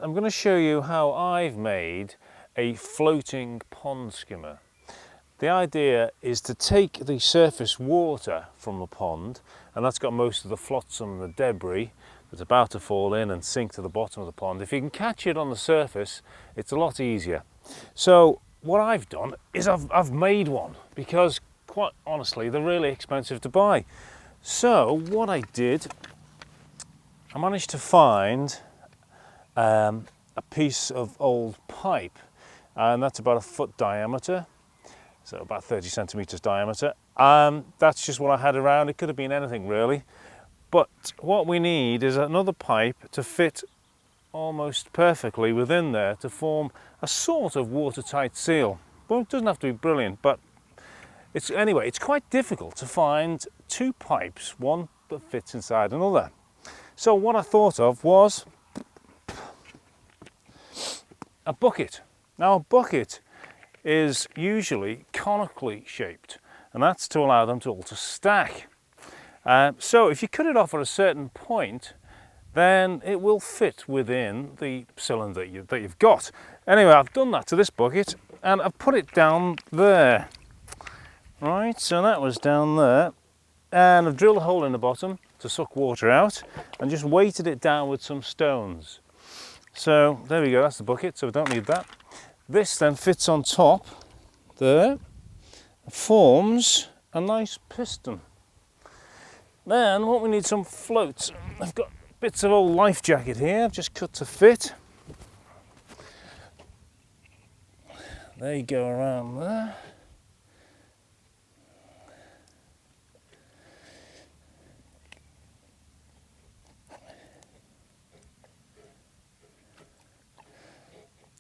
I'm going to show you how I've made a floating pond skimmer. The idea is to take the surface water from the pond, and that's got most of the flotsam and the debris that's about to fall in and sink to the bottom of the pond. If you can catch it on the surface, it's a lot easier. So what I've done is I've made one, because quite honestly they're really expensive to buy. So what I did, I managed to find a piece of old pipe, and that's about 1 foot diameter, so about 30 centimeters diameter. That's just what I had around. It could have been anything really, but what we need is another pipe to fit almost perfectly within there to form a sort of watertight seal. Well, it doesn't have to be brilliant, but anyway, it's quite difficult to find two pipes, one that fits inside another. So what I thought of was a bucket. Now a bucket is usually conically shaped, and that's to allow them to all to stack. So if you cut it off at a certain point, then it will fit within the cylinder that you've got. Anyway, I've done that to this bucket, and I've put it down there. Right, so that was down there, and I've drilled a hole in the bottom to suck water out, and just weighted it down with some stones. So there we go, that's the bucket, so we don't need that. This then fits on top there, forms a nice piston. Then what we need, some floats. I've got bits of old life jacket here, I've just cut to fit. They go around there.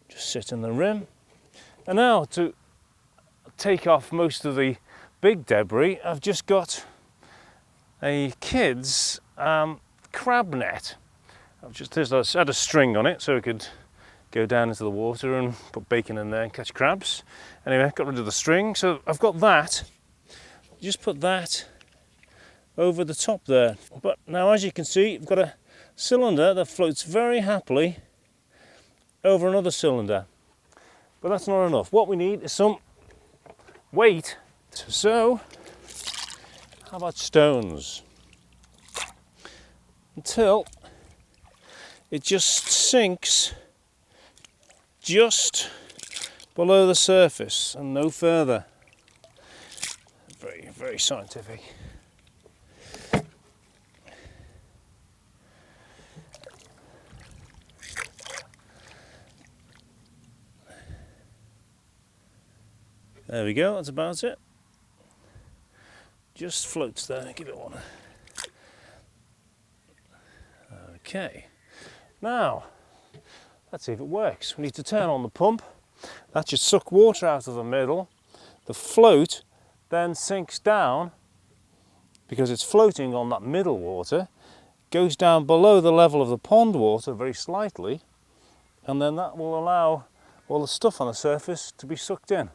Just sit in the rim. And now to take off most of the big debris, I've just got a kid's crab net. I've just had a string on it so it could go down into the water and put bacon in there and catch crabs. Anyway, got rid of the string, so I've got that. Just put that over the top there. But now, as you can see, I've got a cylinder that floats very happily over another cylinder. But that's not enough. What we need is some weight. So, how about stones? Until it just sinks just below the surface and no further. Very, very scientific. There we go, that's about it. Just floats there, give it one. Okay, now let's see if it works. We need to turn on the pump. That should suck water out of the middle. The float then sinks down, because it's floating on that middle water, goes down below the level of the pond water very slightly, and then that will allow all the stuff on the surface to be sucked in.